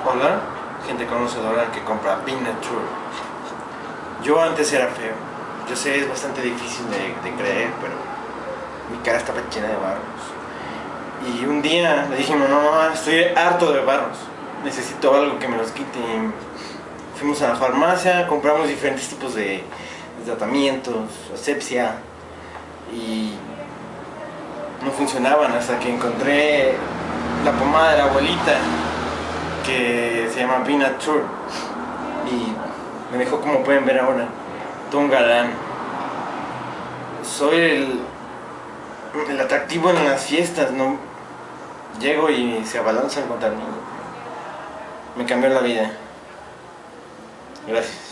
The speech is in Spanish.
Hola, gente conocedora que compra nature. Yo antes era feo. Yo sé, es bastante difícil de creer, pero mi cara estaba llena de barros. Y un día le dijimos, no, estoy harto de barros. Necesito algo que me los quite. Fuimos a la farmacia, compramos diferentes tipos de tratamientos, asepsia, y no funcionaban hasta que encontré la pomada de la abuelita, que se llama nature, y me dejó, como pueden ver ahora, todo un galán. Soy el atractivo en las fiestas, ¿no? Llego y se abalanzan contra mí. Me cambió la vida. Gracias.